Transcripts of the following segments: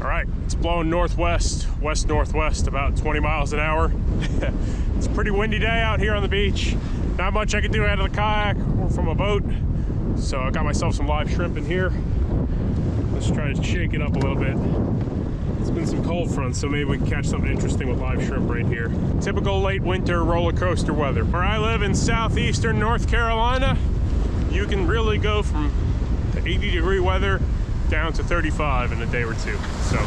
All right, it's blowing northwest, west-northwest, about 20 miles an hour. It's a pretty windy day out here on the beach. Not much I can do out of the kayak or from a boat. So I got myself some live shrimp in here. Let's try to shake it up a little bit. It's been some cold fronts, so maybe we can catch something interesting with live shrimp right here. Typical late winter roller coaster weather. Where I live in southeastern North Carolina, you can really go from 80-degree weather down to 35 in a day or two. So,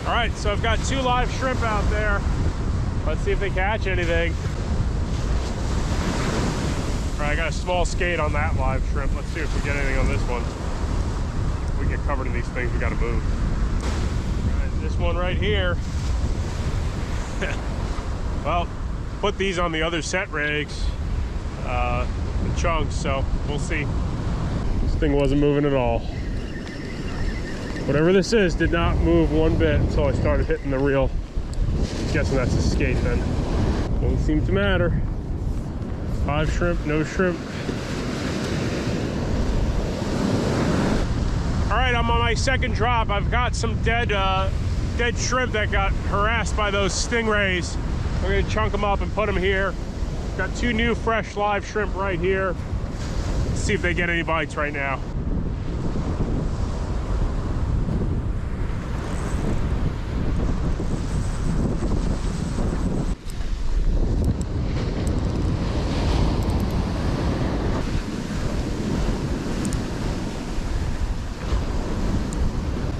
all right, so I've got 2 live shrimp out there. Let's see if they catch anything. All right, I got a small skate on that live shrimp. Let's see if we get anything on this one. If we get covered in these things, we gotta move. All right, this one right here. Well, put these on the other set rigs, the chunks, so we'll see. This thing wasn't moving at all. Whatever this is did not move one bit until I started hitting the reel. I'm guessing that's a skate then. Won't seem to matter. 5 shrimp, no shrimp. All right, I'm on my second drop. I've got some dead shrimp that got harassed by those stingrays. We're gonna chunk them up and put them here. Got 2 new fresh live shrimp right here. Let's see if they get any bites right now.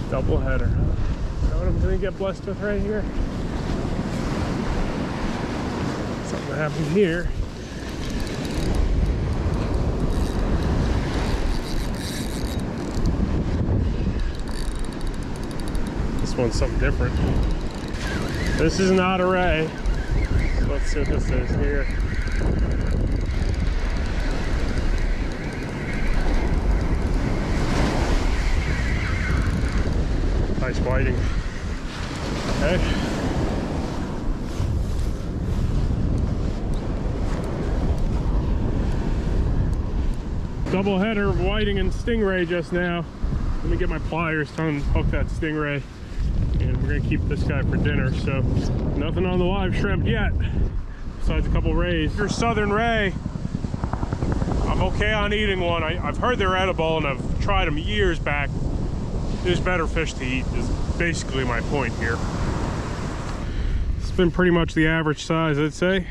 Double header, huh? You know what I'm gonna get blessed with right here? Something happened here. This one's something different. This is not a ray. So let's see what this is here. Nice whiting. Okay. Double header of whiting and stingray just now. Let me get my pliers to unhook that stingray. And we're gonna keep this guy for dinner. So nothing on the live shrimp yet, besides a couple rays. Your southern ray, I'm okay on eating one. I've heard they're edible and I've tried them years back. There's better fish to eat is basically my point here. It's been pretty much the average size, I'd say.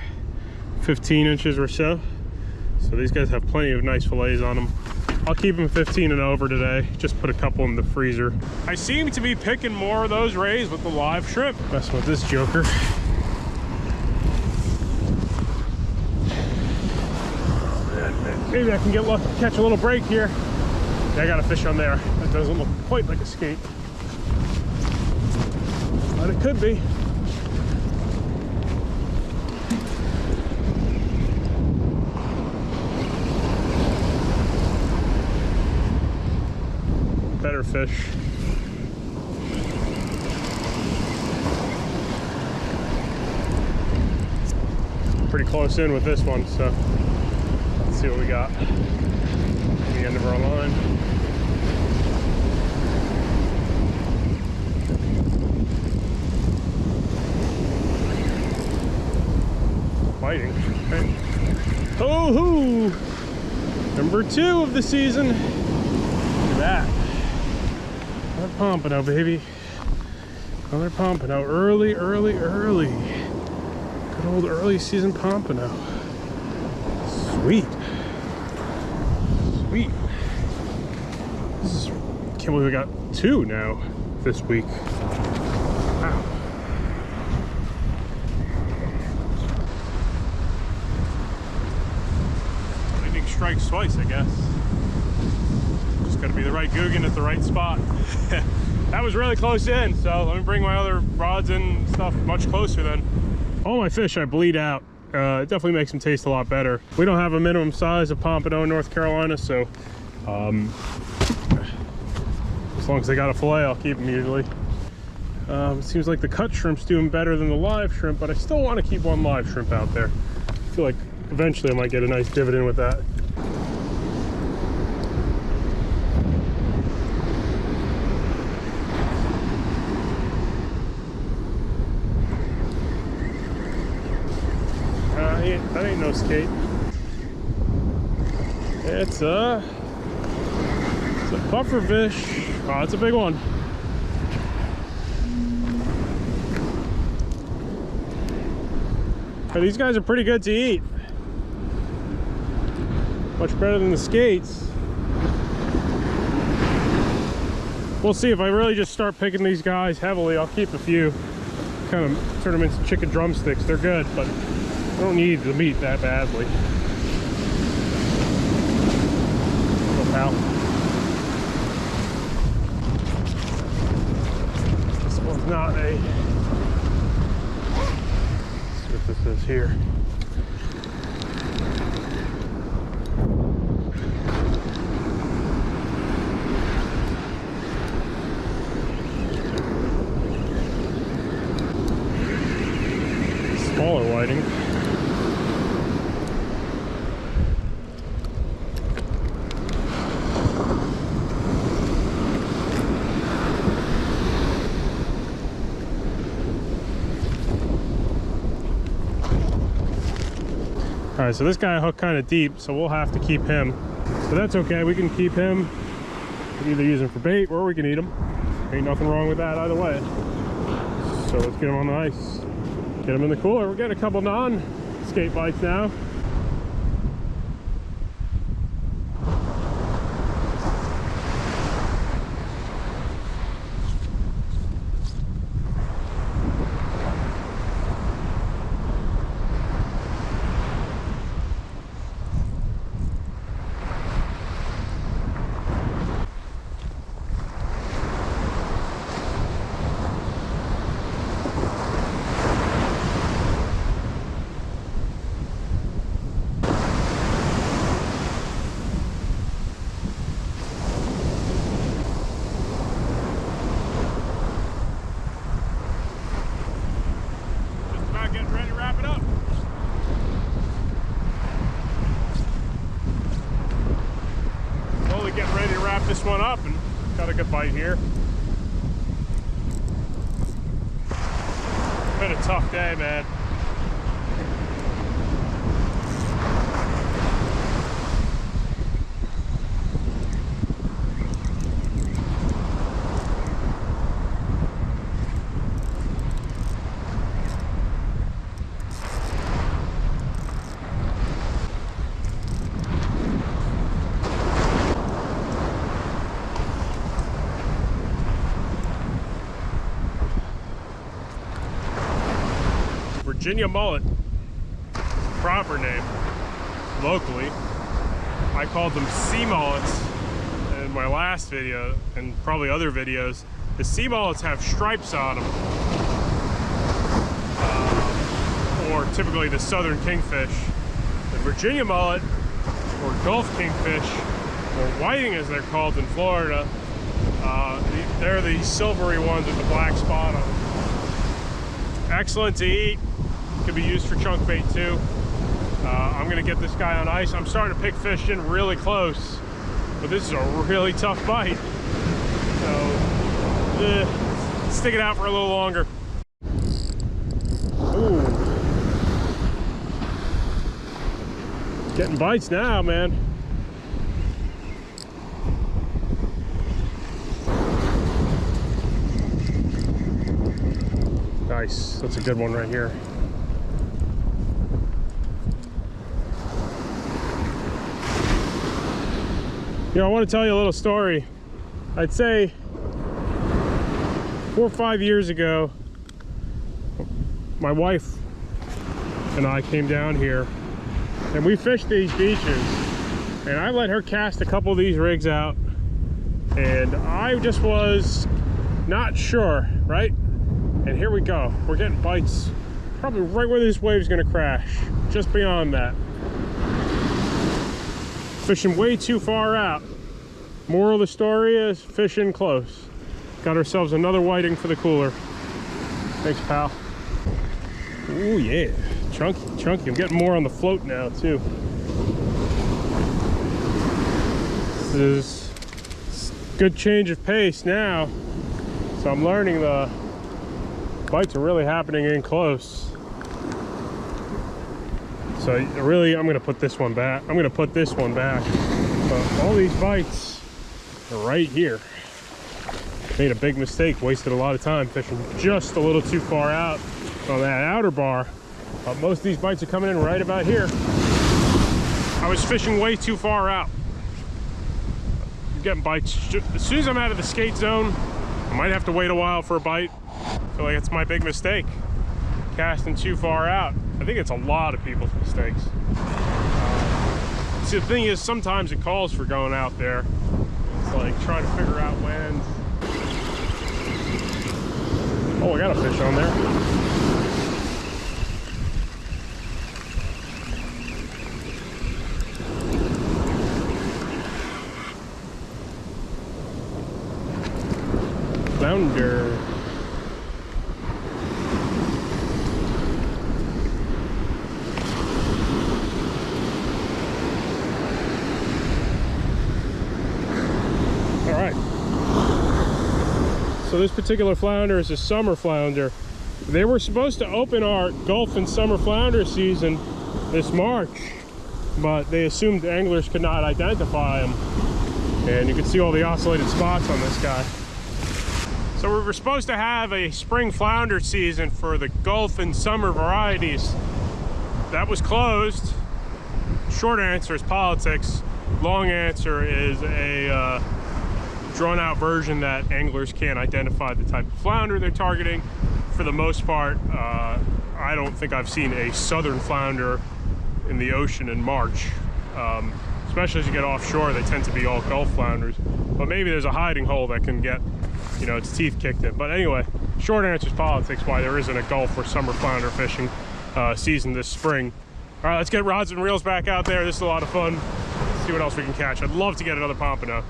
15 inches or so. So these guys have plenty of nice fillets on them. I'll keep them 15 and over today. Just put a couple in the freezer. I seem to be picking more of those rays with the live shrimp. Messing with this joker. Maybe I can get lucky, catch a little break here. I got a fish on there. That doesn't look quite like a skate, but it could be. Better fish. Pretty close in with this one, so let's see what we got. The end of our line. Fighting. Okay. Oh-hoo! Number 2 of the season. Look at that. Another Pompano, baby. Another Pompano. Early. Good old early season Pompano. Sweet. This is, can't believe we got 2 now this week. Wow. Lightning strikes twice, I guess. Just gotta be the right Guggen at the right spot. That was really close in, so let me bring my other rods and stuff much closer then. All my fish I bleed out. It definitely makes them taste a lot better. We don't have a minimum size of Pompano in North Carolina, so as long as they got a fillet, I'll keep them usually. It seems like the cut shrimp's doing better than the live shrimp, but I still want to keep one live shrimp out there. I feel like eventually I might get a nice dividend with that. ain't no skate. It's a puffer fish. Oh, it's a big one. But these guys are pretty good to eat. Much better than the skates. We'll see if I really just start picking these guys heavily. I'll keep a few, kind of turn them into chicken drumsticks. They're good, but I don't need the meat that badly. Oh, pal. This one's not a... Let's see what this is here. Smaller whiting. All right, so this guy hooked kind of deep, so we'll have to keep him. But that's okay, we can keep him. We can either use him for bait or we can eat him. Ain't nothing wrong with that either way. So let's get him on the ice. Get them in the cooler. We're getting a couple non-skate bites now. Getting ready to wrap this one up and got a good bite here. Been a tough day, man. Virginia mullet, proper name locally. I called them sea mullets in my last video and probably other videos. The sea mullets have stripes on them, or typically the southern kingfish. The Virginia mullet, or Gulf kingfish, or whiting as they're called in Florida, they're the silvery ones with the black spot on them. Excellent to eat. Could be used for chunk bait too. I'm gonna get this guy on ice. I'm starting to pick fish in really close, but this is a really tough bite. So, stick it out for a little longer. Ooh. Getting bites now, man. Nice, that's a good one right here. You know, I want to tell you a little story. I'd say 4 or 5 years ago, my wife and I came down here and we fished these beaches, and I let her cast a couple of these rigs out, and I just was not sure, right? And here we go. We're getting bites probably right where this wave's gonna crash, just beyond that. Fishing way too far out. Moral of the story is fishing close. Got ourselves another whiting for the cooler. Thanks, pal. Oh yeah, chunky, chunky. I'm getting more on the float now too. This is good change of pace now. So I'm learning the bites are really happening in close. So really, I'm gonna put this one back. I'm gonna put this one back. But all these bites are right here. Made a big mistake, wasted a lot of time fishing just a little too far out on that outer bar. But most of these bites are coming in right about here. I was fishing way too far out. I'm getting bites as soon as I'm out of the skate zone. I might have to wait a while for a bite. I feel like it's my big mistake, casting too far out. I think it's a lot of people's mistakes. See, the thing is, sometimes it calls for going out there. It's like trying to figure out when. Oh, I got a fish on there. Flounder. So this particular flounder is a summer flounder. They were supposed to open our Gulf and summer flounder season this March, but they assumed anglers could not identify them. And you can see all the oscillated spots on this guy. So we were supposed to have a spring flounder season for the Gulf and summer varieties. That was closed. Short answer is politics. Long answer is a drawn out version that anglers can't identify the type of flounder they're targeting. For the most part, I don't think I've seen a southern flounder in the ocean in March. Especially as you get offshore, they tend to be all Gulf flounders. But maybe there's a hiding hole that can get, you know, its teeth kicked in. But anyway, short answer is politics, why there isn't a Gulf or summer flounder fishing season this spring. All right, let's get rods and reels back out there. This is a lot of fun. Let's see what else we can catch. I'd love to get another pompano.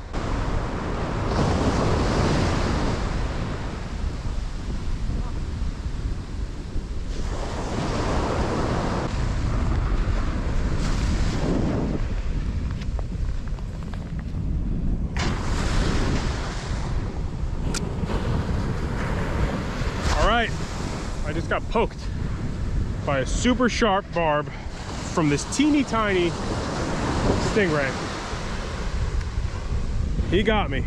I just got poked by a super sharp barb from this teeny tiny stingray. He got me.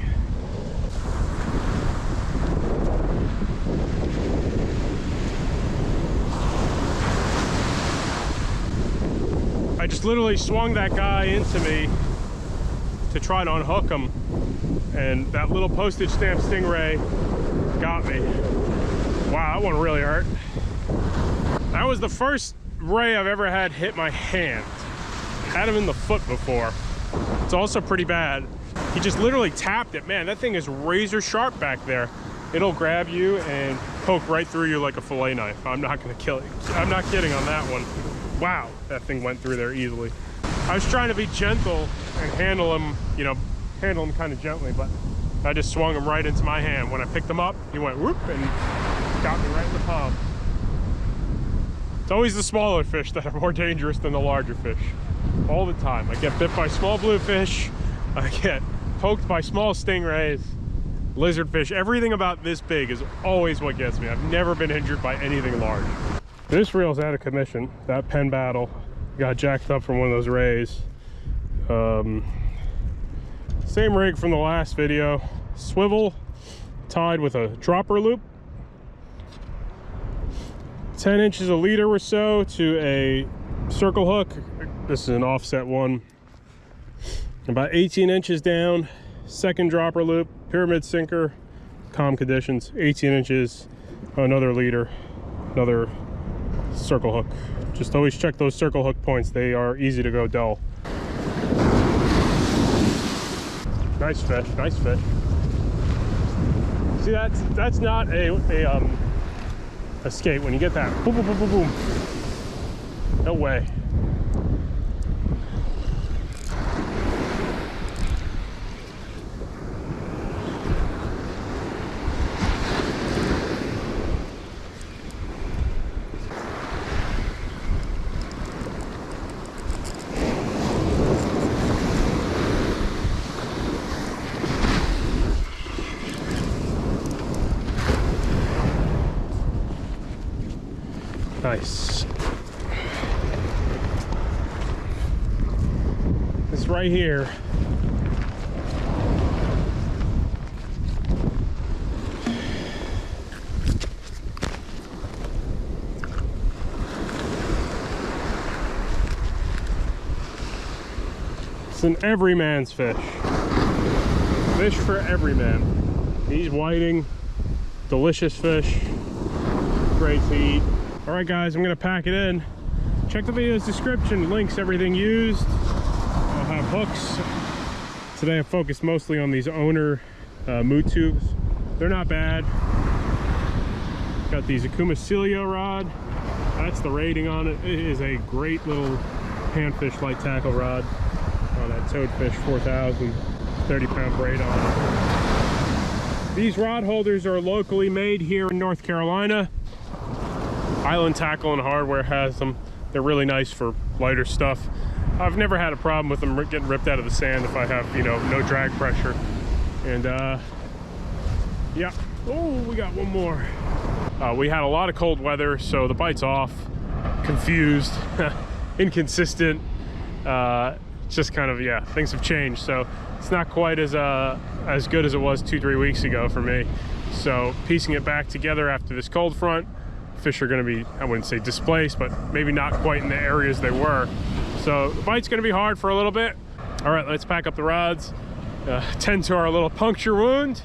I just literally swung that guy into me to try to unhook him, and that little postage stamp stingray got me. Wow, that one really hurt. That was the first ray I've ever had hit my hand. Had him in the foot before. It's also pretty bad. He just literally tapped it. Man, that thing is razor sharp back there. It'll grab you and poke right through you like a fillet knife. I'm not gonna kill it. I'm not kidding on that one. Wow, that thing went through there easily. I was trying to be gentle and handle him, you know, handle him kind of gently, but I just swung him right into my hand. When I picked him up, he went whoop and got me right in the palm. It's always the smaller fish that are more dangerous than the larger fish. All the time. I get bit by small bluefish. I get poked by small stingrays, lizardfish. Everything about this big is always what gets me. I've never been injured by anything large. This reel's out of commission. That Penn Battle got jacked up from one of those rays. Same rig from the last video. Swivel tied with a dropper loop. 10 inches a leader or so to a circle hook. This is an offset one. About 18 inches down, second dropper loop, pyramid sinker, calm conditions, 18 inches, another leader, another circle hook. Just always check those circle hook points. They are easy to go dull. Nice fish, nice fish. See, that's not a skate. When you get that boom, boom, boom, boom, boom. No way. Nice. right here. It's an everyman's fish. Fish for every man. These whiting, delicious fish, great to eat. All right guys, I'm gonna pack it in. Check the video's description, links, everything used. I'll have hooks. Today I focused mostly on these owner mood tubes. They're not bad. Got these Akuma Cilio rod. That's the rating on it. It is a great little panfish light tackle rod. On that Toadfish 4000, 30-pound braid on it. These rod holders are locally made here in North Carolina. Island Tackle and Hardware has them. They're really nice for lighter stuff. I've never had a problem with them getting ripped out of the sand if I have, you know, no drag pressure. And yeah. Oh, we got one more. We had a lot of cold weather, so the bite's off, confused, inconsistent. Just kind of, yeah, things have changed, so it's not quite as good as it was 2-3 weeks ago for me. So piecing it back together after this cold front, fish are going to be, I wouldn't say displaced, but maybe not quite in the areas they were. So the bite's going to be hard for a little bit. All right, let's pack up the rods, tend to our little puncture wound,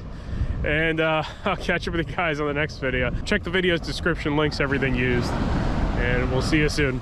and I'll catch up with you guys on the next video. Check the video's description, links, everything used, and we'll see you soon.